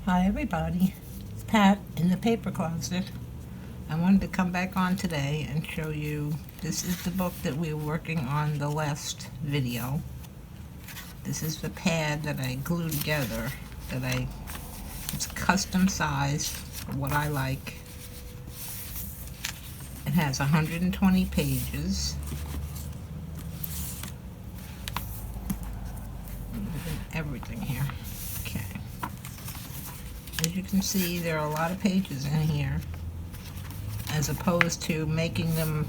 Hi everybody, it's Pat in the paper closet. I wanted to come back on today and show you, this is the book that we were working on the last video. This is the pad that I glued together, it's custom sized for what I like. It has 120 pages. Everything here. Okay. As you can see, there are a lot of pages in here, as opposed to making them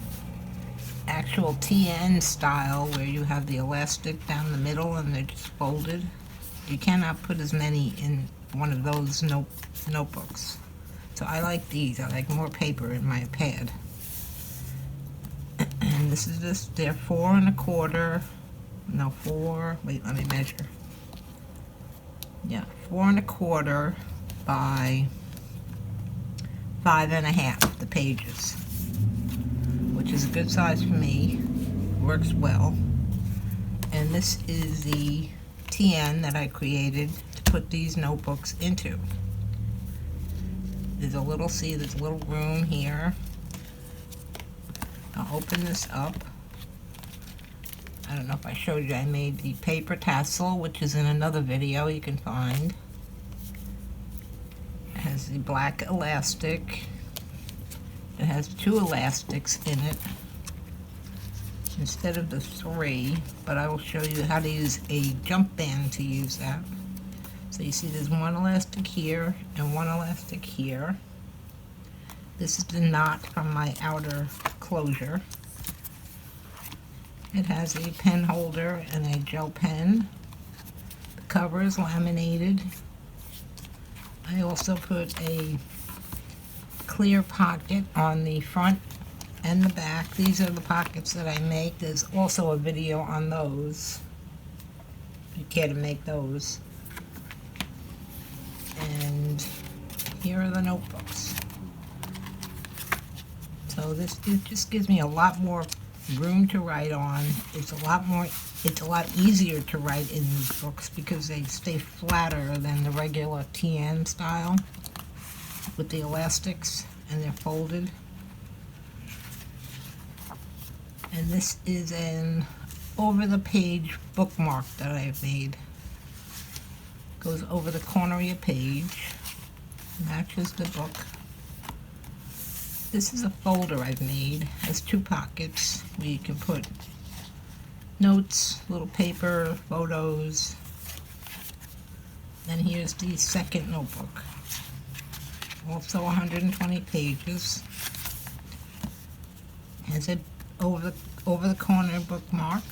actual TN style where you have the elastic down the middle and they're just folded. You cannot put as many in one of those notebooks. So I like these. I like more paper in my pad. And this is just, they're 4 1/4. No, 4. Wait, let me measure. Yeah, 4 1/4 by 5 1/2, the pages, which is a good size for me. Works well. And this is the TN that I created to put these notebooks into. There's a little room here. I'll open this up. I don't know if I showed you, I made the paper tassel, which is in another video you can find. It has the black elastic. It has 2 elastics in it instead of the 3, but I will show you how to use a jump band to use that. So you see there's 1 elastic here and 1 elastic here. This is the knot from my outer closure. It has a pen holder and a gel pen. The cover is laminated. I also put a clear pocket on the front and the back. These are the pockets that I make. There's also a video on those, if you care to make those. And here are the notebooks. So this just gives me a lot more room to write on. It's a lot easier to write in these books because they stay flatter than the regular TN style with the elastics, and they're folded. And this is an over the page bookmark that I've made. Goes over the corner of your page, matches the book. This is a folder I've made. It has 2 pockets where you can put notes, little paper, photos. And here's the second notebook. Also 120 pages. Has it over the corner bookmark.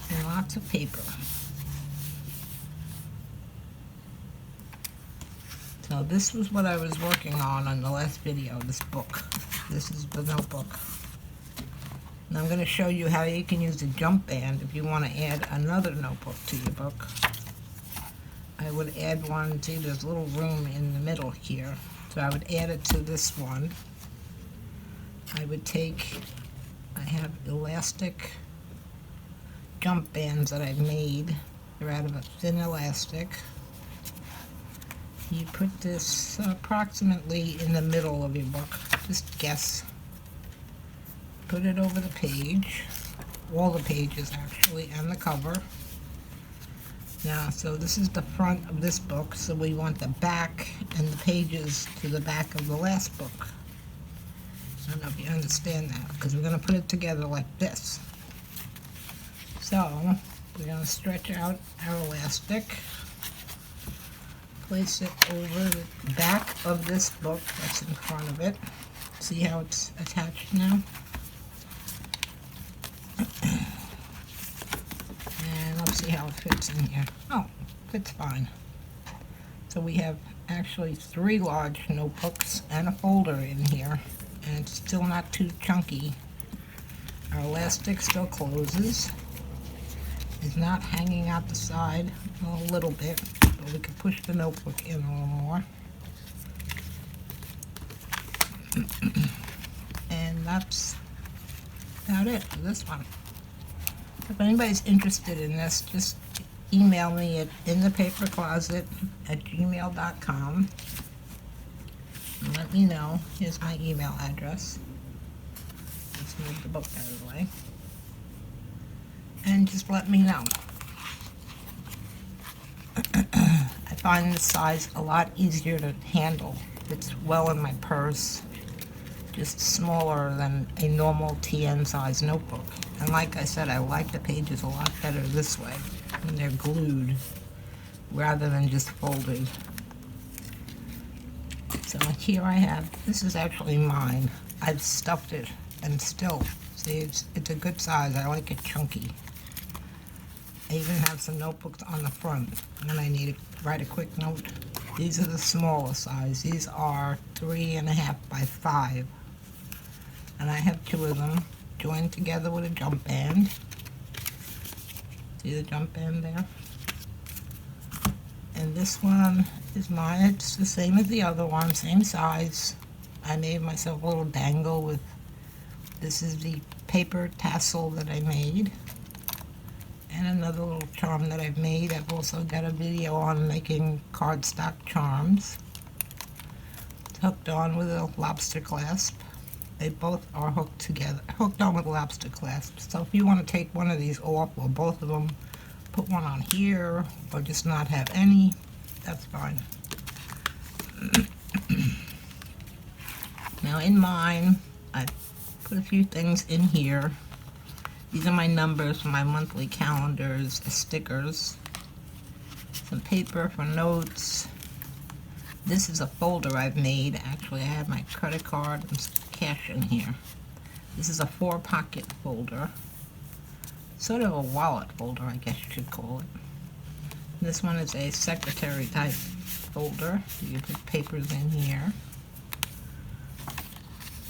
And lots of paper. So this was what I was working on the last video, this book. This is the notebook. And I'm going to show you how you can use the jump band if you want to add another notebook to your book. I would add one, see there's a little room in the middle here. So I would add it to this one. I have elastic jump bands that I've made. They're out of a thin elastic. You put this approximately in the middle of your book, just guess. Put it over the page, all the pages actually, and the cover. Now, so this is the front of this book, so we want the back and the pages to the back of the last book. I don't know if you understand that, because we're going to put it together like this. So, we're going to stretch out our elastic. Place it over the back of this book that's in front of it. See how it's attached now? And let's see how it fits in here. Oh, fits fine. So we have actually 3 large notebooks and a folder in here, and it's still not too chunky. Our elastic still closes. It's not hanging out the side, a little bit, but we can push the notebook in a little more. And that's about it for this one. If anybody's interested in this, just email me at inthepapercloset@gmail.com and let me know. Here's my email address. Let's move the book out of the way. And just let me know. I find this size a lot easier to handle. It's well in my purse, just smaller than a normal TN size notebook. And like I said, I like the pages a lot better this way when they're glued rather than just folded. So here I have, this is actually mine. I've stuffed it and still, see, it's a good size. I like it chunky. I even have some notebooks on the front when I need to write a quick note. These are the smaller size. These are 3.5 by 5. And I have 2 of them joined together with a jump band. See the jump band there? And this one is mine. It's the same as the other one, same size. I made myself a little dangle with, this is the paper tassel that I made. And another little charm that I've made. I've also got a video on making cardstock charms. It's hooked on with a lobster clasp. They both are hooked together, hooked on with lobster clasps. So if you want to take one of these off or both of them, put one on here or just not have any, that's fine. Now in mine, I put a few things in here. These are my numbers for my monthly calendars, stickers, some paper for notes. This is a folder I've made. Actually, I have my credit card and some cash in here. This is a 4-pocket folder. Sort of a wallet folder, I guess you should call it. This one is a secretary type folder. You put papers in here.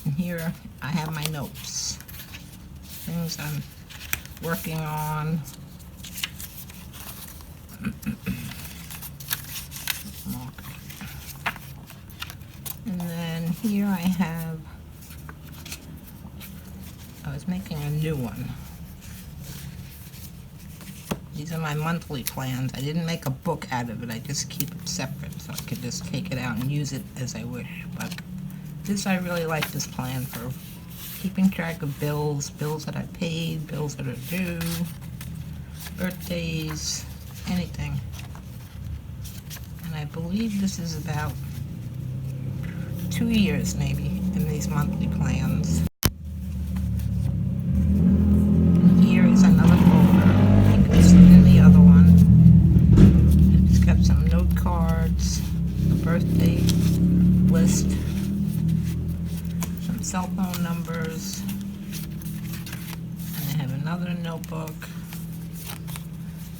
And here I have my notes. Things I'm working on. And then here I have, I was making a new one. These are my monthly plans. I didn't make a book out of it. I just keep it separate so I could just take it out and use it as I wish. But this, I really like this plan for keeping track of bills that I paid, bills that are due, birthdays, anything. And I believe this is about 2 years maybe in these monthly plans. And here is another folder. You can see in the other one. It's got some note cards, a birthday list, some cell phone numbers, and I have another notebook,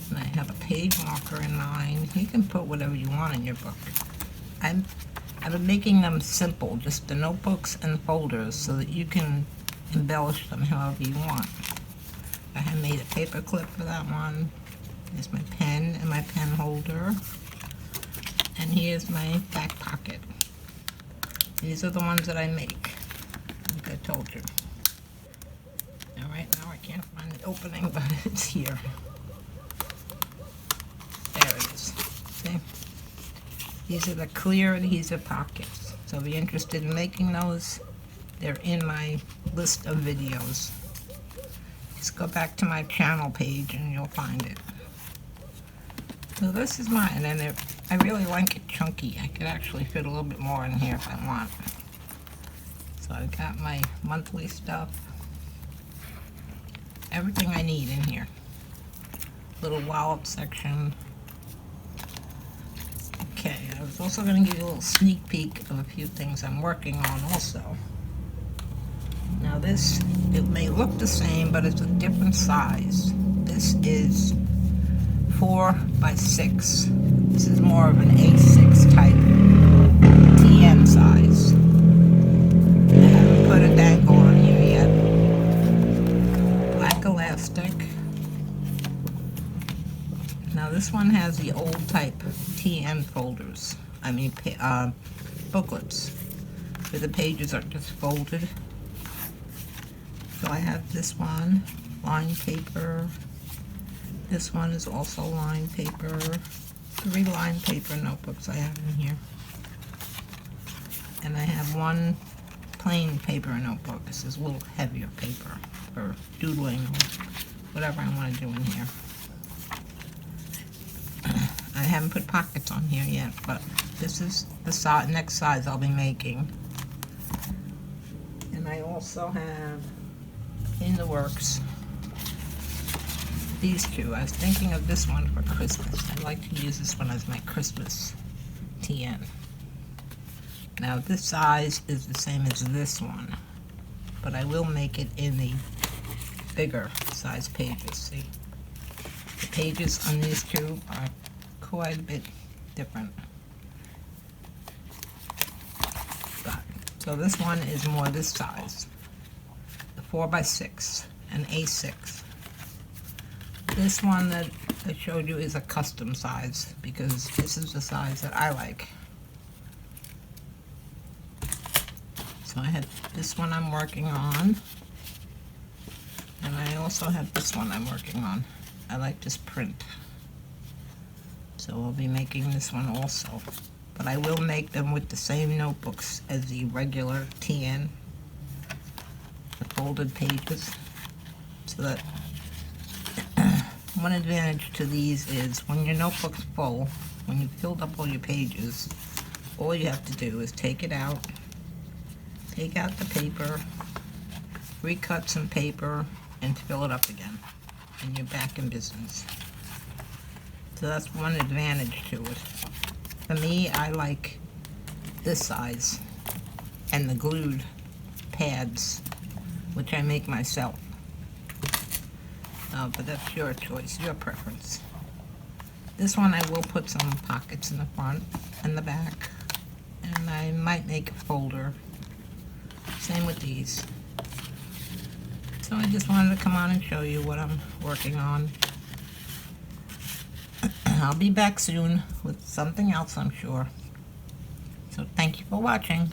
and I have a page marker in mine. You can put whatever you want in your book. I've been making them simple, just the notebooks and folders, so that you can embellish them however you want. I have made a paper clip for that one. Here's my pen and my pen holder. And here's my back pocket. These are the ones that I make, like I told you. Now right now I can't find the opening, but it's here. There it is. See? These are the clear adhesive pockets. So if you're interested in making those, they're in my list of videos. Just go back to my channel page and you'll find it. So this is mine, and I really like it chunky. I could actually fit a little bit more in here if I want. So I've got my monthly stuff. Everything I need in here. Little wallet section. Okay, I was also going to give you a little sneak peek of a few things I'm working on also. Now this, it may look the same, but it's a different size. This is 4 by 6. This is more of an A6 type TN size. I haven't put a dangle on here yet. Black elastic. Now this one has the old type TN folders. I mean booklets, where the pages are just folded. So I have this one, lined paper, This one is also lined paper. 3 lined paper notebooks I have in here. And I have 1 plain paper notebook. This is a little heavier paper for doodling or whatever I want to do in here. I haven't put pockets on here yet, but this is the next size I'll be making. And I also have in the works these 2. I was thinking of this one for Christmas. I'd like to use this one as my Christmas TN. Now this size is the same as this one, but I will make it in the bigger size pages. See, the pages on these 2 are quite a bit different. But, so this one is more this size, the 4x6, an A6. This one that I showed you is a custom size because this is the size that I like. So I have this one I'm working on, and I also have this one I'm working on. I like this print, so I'll be making this one also. But I will make them with the same notebooks as the regular TN, the folded pages, so that one advantage to these is when your notebook's full, when you've filled up all your pages, all you have to do is take it out, take out the paper, recut some paper, and fill it up again, and you're back in business. So that's one advantage to it. For me, I like this size and the glued pads, which I make myself. But that's your choice, your preference. This one I will put some pockets in the front and the back, and I might make a folder. Same with these. So I just wanted to come on and show you what I'm working on. I'll be back soon with something else, I'm sure. So thank you for watching.